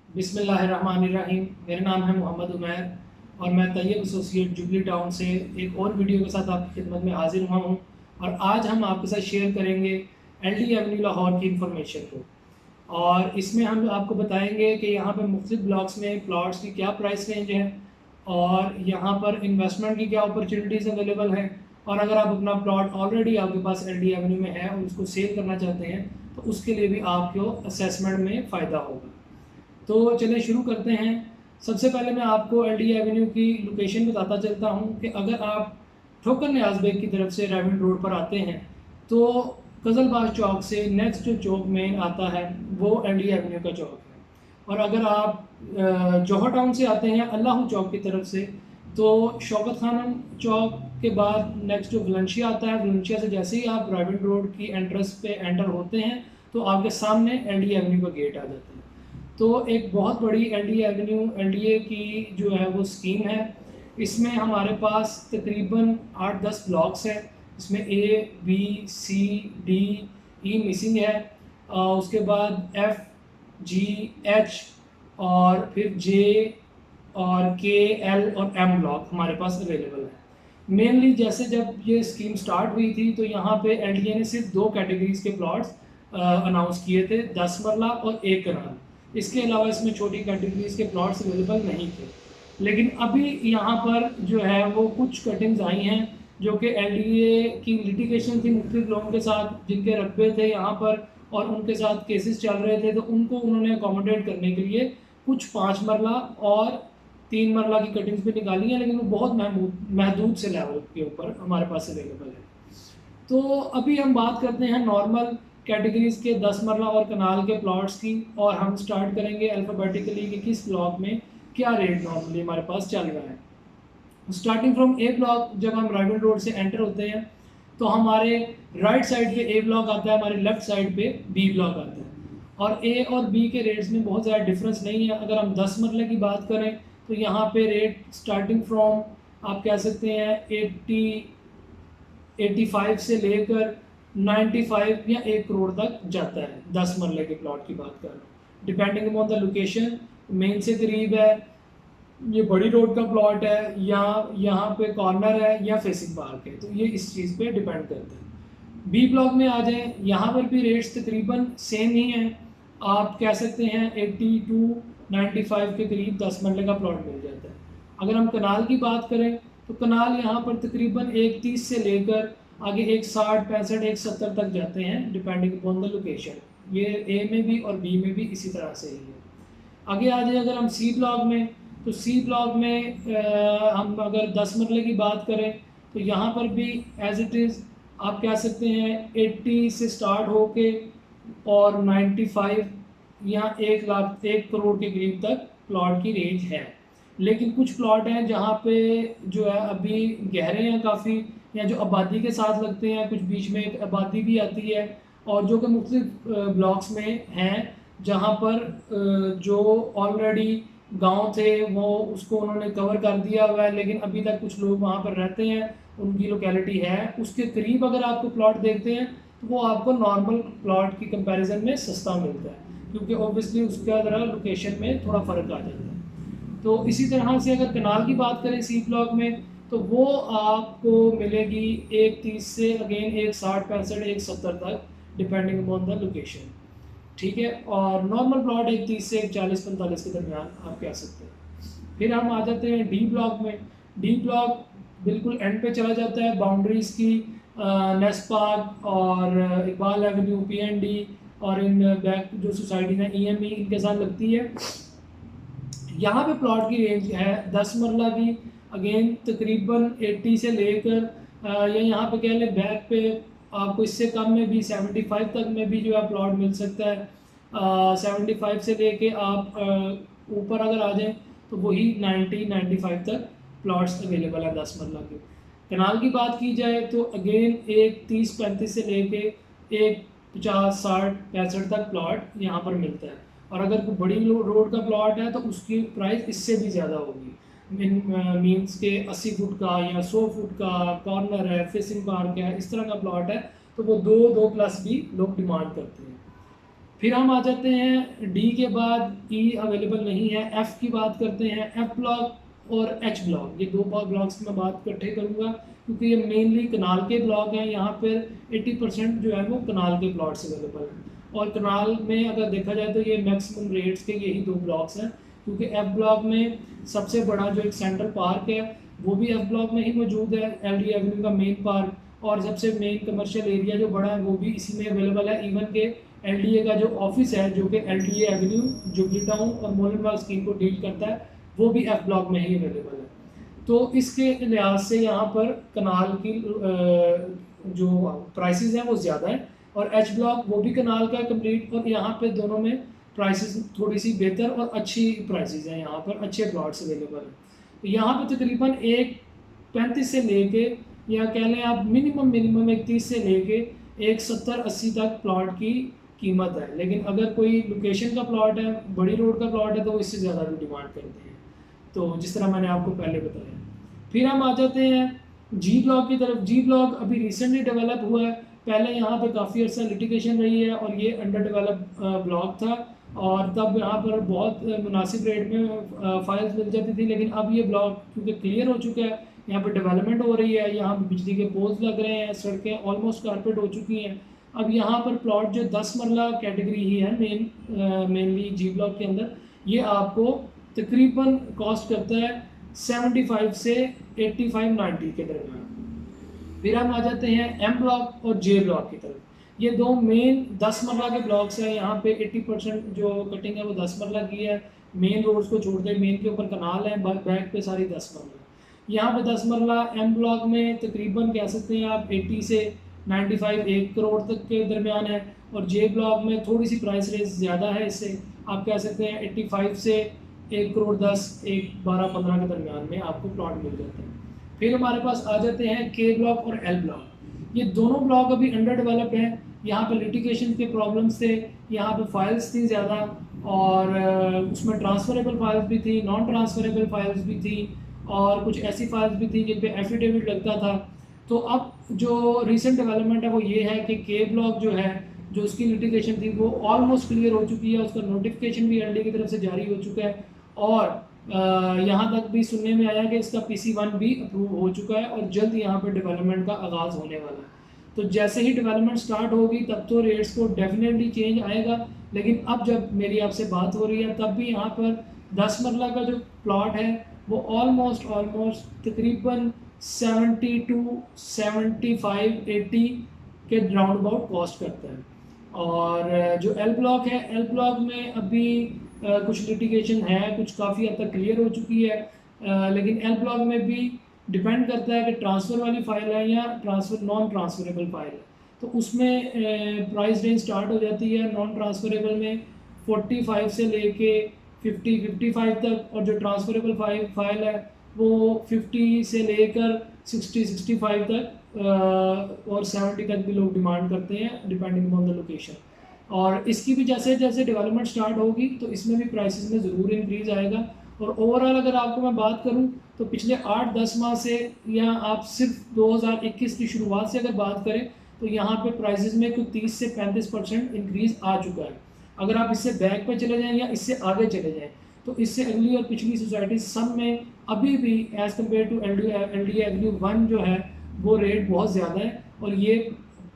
बिस्मिल्लाहिर्रहमानिर्रहीम। मेरा नाम है मोहम्मद उमैर और मैं तैयब एसोसिएट जुबली टाउन से एक और वीडियो के साथ आपकी खिदमत में हाजिर हुआ हूँ। और आज हम आपके साथ शेयर करेंगे एलडी एवेन्यू लाहौर की इंफॉर्मेशन को। और इसमें हम आपको बताएंगे कि यहाँ पर मुख्तलिफ ब्लॉक्स में प्लॉट्स की क्या प्राइस रेंज है और यहाँ पर इन्वेस्टमेंट की क्या अपॉर्चुनिटीज़ अवेलेबल हैं। और अगर आप अपना प्लॉट ऑलरेडी आपके पास एलडी एवेन्यू में है और उसको सेल करना चाहते हैं तो उसके लिए भी आपको असेसमेंट में फ़ायदा होगा। तो चलिए शुरू करते हैं। सबसे पहले मैं आपको एलडी एवेन्यू की लोकेशन बताता चलता हूँ कि अगर आप ठोकर न्याज बेग की तरफ से रेवन रोड पर आते हैं तो कज़लबाज चौक से नेक्स्ट जो चौक मेन आता है वो एलडी एवेन्यू का चौक है। और अगर आप जौहर टाउन से आते हैं अल्लाह चौक की तरफ से तो शौकत खानम चौक के बाद नेक्स्ट जो वलेंशिया आता है, वलेंशिया से जैसे ही आप रेवन रोड की एंट्रेंस पे एंटर होते हैं तो आपके सामने एलडी एवेन्यू का गेट आ जाता है। तो एक बहुत बड़ी एलडी एवेन्यू एलडीए की जो है वो स्कीम है। इसमें हमारे पास तकरीबन 8-10 ब्लॉक्स हैं। इसमें A B C D E missing है, उसके बाद एफ जी एच और फिर जे और के एल और एम ब्लॉक हमारे पास अवेलेबल है। मेनली जैसे जब ये स्कीम स्टार्ट हुई थी तो यहाँ पे एलडीए ने सिर्फ 2 कैटेगरीज के प्लॉट्स अनाउंस किए थे, 10 मरला और 1 कनाल। इसके अलावा इसमें छोटी कैटेगरीज के प्लॉट्स अवेलेबल नहीं थे। लेकिन अभी यहाँ पर जो है वो कुछ कटिंग्स आई हैं जो कि एलडीए की लिटिगेशन थी मुख्तलिफ लोगों के साथ जिनके रकबे थे यहाँ पर और उनके साथ केसेस चल रहे थे, तो उनको उन्होंने अकोमोडेट करने के लिए कुछ 5 मरला और 3 मरला की कटिंग्स भी निकाली हैं, लेकिन वो बहुत महदूद से लेवल के ऊपर हमारे पास अवेलेबल है। तो अभी हम बात करते हैं नॉर्मल कैटेगरीज़ के 10 मरला और कनाल के प्लॉट्स की, और हम स्टार्ट करेंगे अल्फ़ाबेटिकली कि किस ब्लॉक में क्या रेट नॉर्मली हमारे पास चल रहा है। स्टार्टिंग फ्रॉम ए ब्लॉक, जब हम राइवल रोड से एंटर होते हैं तो हमारे राइट साइड पे ए ब्लॉक आता है, हमारे लेफ्ट साइड पे बी ब्लॉक आता है। और ए और बी के रेट्स में बहुत ज़्यादा डिफरेंस नहीं है। अगर हम 10 मरले की बात करें तो यहाँ पे रेट स्टार्टिंग फ्रॉम आप कह सकते हैं 85 से लेकर 95 या 1 करोड़ तक जाता है। 10 मरले के प्लॉट की बात कर रहा हूँ, depending upon the location. Main से करीब है, ये बड़ी रोड का प्लॉट है, या यहाँ पे कॉर्नर है या फेसिंग पार्क है, तो ये इस चीज़ पे डिपेंड करता है। बी ब्लॉक में आ जाएं, यहाँ पर भी रेट्स तकरीबन सेम ही हैं। आप कह सकते हैं 80 टू 95 के करीब 10 मरले का प्लॉट मिल जाता है। अगर हम कनाल की बात करें तो कनाल यहाँ पर तकरीबन 130 से लेकर आगे 160, 65, 170 तक जाते हैं डिपेंडिंग अपॉन द लोकेशन। ये ए में भी और बी में भी इसी तरह से ही है। आगे आ जाए अगर हम सी ब्लॉक में, तो सी ब्लॉक में हम अगर 10 मरले की बात करें तो यहाँ पर भी एज इट इज़ आप कह सकते हैं 80 से स्टार्ट होके और 95 या 1 करोड़ के करीब तक प्लॉट की रेंज है। लेकिन कुछ प्लॉट हैं जहाँ पे जो है अभी गहरे हैं काफ़ी, या जो आबादी के साथ लगते हैं, कुछ बीच में एक आबादी भी आती है, और जो कि मुख्तलिफ ब्लॉक्स में हैं जहाँ पर जो ऑलरेडी गांव थे वो उसको उन्होंने कवर कर दिया हुआ है, लेकिन अभी तक कुछ लोग वहाँ पर रहते हैं, उनकी लोकेलिटी है। उसके करीब अगर आपको प्लॉट देखते हैं तो वो आपको नॉर्मल प्लॉट की कंपैरिजन में सस्ता मिलता है, क्योंकि ऑब्वियसली उसका ज़रा लोकेशन में थोड़ा फ़र्क आ जाता है। तो इसी तरह से अगर कनाल की बात करें सी ब्लॉक में तो वो आपको मिलेगी 130 से अगेन 160, 65, 170 तक डिपेंडिंग अपॉन द लोकेशन। ठीक है, और नॉर्मल प्लॉट 130 से 140-45 के दरमियान आप कह सकते हैं। फिर हम आ जाते हैं डी ब्लॉक में। डी ब्लॉक बिल्कुल एंड पे चला जाता है बाउंड्रीज़ की, नेस्ट पार्क और इकबाल एवेन्यू, PND और इन बैक जो सोसाइटी है EME इनके साथ लगती है। यहाँ पे प्लॉट की रेंज है 10 मरला की, अगेन तकरीबन 80 से लेकर या यहाँ पे कह लें बैक पे आपको इससे कम में भी 75 तक में भी जो है प्लॉट मिल सकता है। 75 से लेके आप ऊपर अगर आ जाएं तो वही 90-95 तक प्लॉट्स अवेलेबल है 10 मरला के। कनाल की बात की जाए तो अगेन 30-35 से लेके 50-60-65 तक प्लॉट यहाँ पर मिलता है। और अगर कोई बड़ी रोड का प्लॉट है तो उसकी प्राइस इससे भी ज़्यादा होगी। मीन्स के 80 फुट का या 100 फुट का कॉर्नर है, फेसिंग पार्क है, इस तरह का प्लॉट है तो वो 2 प्लस भी लोग डिमांड करते हैं। फिर हम आ जाते हैं डी के बाद ई अवेलेबल नहीं है। एफ़ की बात करते हैं, एफ़ ब्लॉक और एच ब्लॉक, ये दो ब्लॉक्स में बात इकट्ठे करूँगा क्योंकि ये मेनली कनाल के ब्लॉक हैं। यहाँ पर 80% जो है वो कनाल के प्लॉट्स अवेलेबल हैं, और कनाल में अगर देखा जाए तो ये मैक्सिमम रेट्स के यही दो ब्लॉक्स हैं, क्योंकि एफ़ ब्लॉक में सबसे बड़ा जो एक सेंट्रल पार्क है वो भी एफ़ ब्लॉक में ही मौजूद है, LD एवेन्यू का मेन पार्क, और सबसे मेन कमर्शियल एरिया जो बड़ा है वो भी इसी में अवेलेबल है। इवन के LDA का जो ऑफिस है जो कि LDA एवेन्यू, जुबली टाउन और मोलनबाग स्कीम को डील करता है, वो भी एफ़ ब्लॉक में ही अवेलेबल है। तो इसके लिहाज से यहाँ पर कनाल की जो प्राइसेस हैं वो ज़्यादा है, और एच ब्लॉक वो भी कनाल का कंप्लीट, और यहाँ पे दोनों में प्राइसेस थोड़ी सी बेहतर और अच्छी प्राइसेस हैं, यहाँ पर अच्छे प्लॉट्स अवेलेबल हैं। तो यहाँ पे तकरीबन 1.35 से लेके, या कह लें आप मिनिमम 1.30 से लेके 1.70-80 तक प्लॉट की कीमत है। लेकिन अगर कोई लोकेशन का प्लॉट है, बड़ी रोड का प्लॉट है, तो वो इससे ज़्यादा भी डिमांड करते हैं, तो जिस तरह मैंने आपको पहले बताया। फिर हम आ जाते हैं जी ब्लॉक की तरफ। जी ब्लॉक अभी रिसेंटली डेवलप हुआ है, पहले यहाँ पे काफ़ी अर्सा लिटिगेशन रही है और ये अंडर डेवलप ब्लॉक था, और तब यहाँ पर बहुत मुनासिब रेट में फाइल्स मिल जाती थी। लेकिन अब ये ब्लॉक क्योंकि क्लियर हो चुका है, यहाँ पर डेवलपमेंट हो रही है, यहाँ पर बिजली के पोल्स लग रहे हैं, सड़कें ऑलमोस्ट कारपेट हो चुकी हैं। अब यहाँ पर प्लॉट जो 10 मरला कैटेगरी ही है मेनली जी ब्लॉक के अंदर, ये आपको तकरीबन कॉस्ट करता है 75 से 85-90 के दरमियान। फिर हम आ जाते हैं एम ब्लॉक और जे ब्लॉक की तरफ। ये दो मेन 10 मरला के ब्लॉक्स हैं। यहाँ पे 80% जो कटिंग है वो 10 मरला की है, मेन रोड्स को छोड़ दे, मेन के ऊपर कनाल है, बैक पे सारी 10 मरला। यहाँ पे 10 मरला एम ब्लॉक में तकरीबन कह सकते हैं आप 80 से 95, 1 करोड़ तक के दरमियान है, और जे ब्लॉक में थोड़ी सी प्राइस रेंज ज़्यादा है, इससे आप कह सकते हैं 85 से 1 करोड़ 10, 12-15 के दरमियान में आपको प्लॉट मिल जाते हैं। फिर हमारे पास आ जाते हैं के ब्लॉक और एल ब्लॉक। ये दोनों ब्लॉक अभी अंडर डेवलप्ड हैं। यहाँ पे लिटिगेशन के प्रॉब्लम्स थे, यहाँ पे फाइल्स थी ज़्यादा, और उसमें ट्रांसफरेबल फाइल्स भी थी, नॉन ट्रांसफरेबल फाइल्स भी थी, और कुछ ऐसी फाइल्स भी थी जिन पे एफिडेविट लगता था। तो अब जो रिसेंट डेवलपमेंट है वो ये है कि के ब्लॉक जो है, जो उसकी लिटिगेशन थी वो ऑलमोस्ट क्लियर हो चुकी है, उसका नोटिफिकेशन भी LD की तरफ से जारी हो चुका है, और यहाँ तक भी सुनने में आया कि इसका PC1 भी अप्रूव हो चुका है, और जल्द यहाँ पर डेवलपमेंट का आगाज़ होने वाला है। तो जैसे ही डेवलपमेंट स्टार्ट होगी तब तो रेट्स को डेफिनेटली चेंज आएगा। लेकिन अब जब मेरी आपसे बात हो रही है तब भी यहाँ पर 10 मरला का जो प्लॉट है वो ऑलमोस्ट तकरीबन 70 टू 75-80 के राउंड अबाउट कॉस्ट करता है। और जो एल ब्लॉक है, एल ब्लॉक में अभी कुछ लिटिगेशन है, कुछ काफ़ी हद तक क्लियर हो चुकी है, लेकिन एल ब्लॉक में भी डिपेंड करता है कि ट्रांसफ़र वाली फ़ाइल है या नॉन ट्रांसफरेबल फ़ाइल है। तो उसमें प्राइस रेंज स्टार्ट हो जाती है नॉन ट्रांसफरेबल में 45 से लेके 50-55 तक, और जो ट्रांसफरेबल फाइल है वो 50 से लेकर 60-65 तक और 70 तक भी लोग डिमांड करते हैं डिपेंडिंग ऑन द लोकेशन। और इसकी भी जैसे जैसे डेवलपमेंट स्टार्ट होगी तो इसमें भी प्राइसेस में ज़रूर इंक्रीज़ आएगा। और ओवरऑल अगर आपको मैं बात करूं तो पिछले 8-10 माह से, या आप सिर्फ 2021 की शुरुआत से अगर बात करें, तो यहाँ पे प्राइसेस में कुछ 30 से 35% इंक्रीज़ आ चुका है। अगर आप इससे बैक पे चले जाएं या इससे आगे चले जाएं, तो इससे अगली और पिछली सोसाइटी सब में अभी भी as compare to LD avenue 1 जो है वो रेट बहुत ज़्यादा है, और ये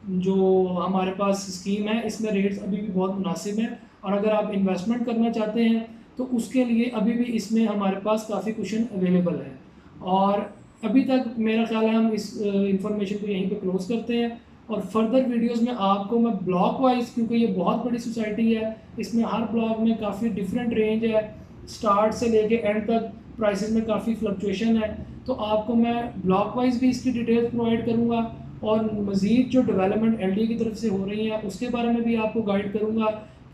जो हमारे पास स्कीम है इसमें रेट्स अभी भी बहुत मुनासिब हैं। और अगर आप इन्वेस्टमेंट करना चाहते हैं तो उसके लिए अभी भी इसमें हमारे पास काफ़ी कुशन अवेलेबल है। और अभी तक मेरा ख्याल है हम इस इंफॉर्मेशन को यहीं पे क्लोज करते हैं, और फर्दर वीडियोस में आपको मैं ब्लॉक वाइज, क्योंकि ये बहुत बड़ी सोसाइटी है, इसमें हर ब्लॉक में काफ़ी डिफरेंट रेंज है, स्टार्ट से लेके एंड तक प्राइसेस में काफ़ी फ्लक्चुएशन है, तो आपको मैं ब्लॉक वाइज भी इसकी डिटेल्स प्रोवाइड करूँगा, और मज़ीद जो डेवलपमेंट LD की तरफ से हो रही है उसके बारे में भी आपको गाइड करूँगा,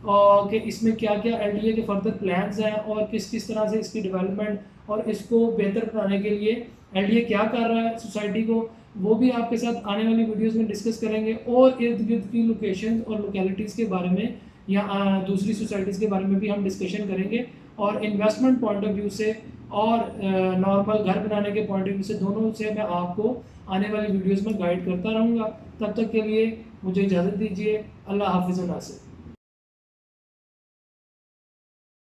और कि इसमें क्या क्या LDA के फर्दर प्लान्स हैं, और किस किस तरह से इसकी डेवलपमेंट और इसको बेहतर बनाने के लिए LDA क्या कर रहा है सोसाइटी को, वो भी आपके साथ आने वाली वीडियोस में डिस्कस करेंगे। और इर्द गिर्द की लोकेशन और लोकेलिटीज़ के बारे में या दूसरी सोसाइटीज़ के बारे में भी हम डिस्कशन करेंगे, और इन्वेस्टमेंट पॉइंट ऑफ व्यू से और नॉर्मल घर बनाने के पॉइंट ऑफ व्यू से, दोनों से मैं आपको आने वाली वीडियोज़ में गाइड करता रहूँगा। तब तक के लिए मुझे इजाज़त दीजिए। अल्लाह हाफिज़।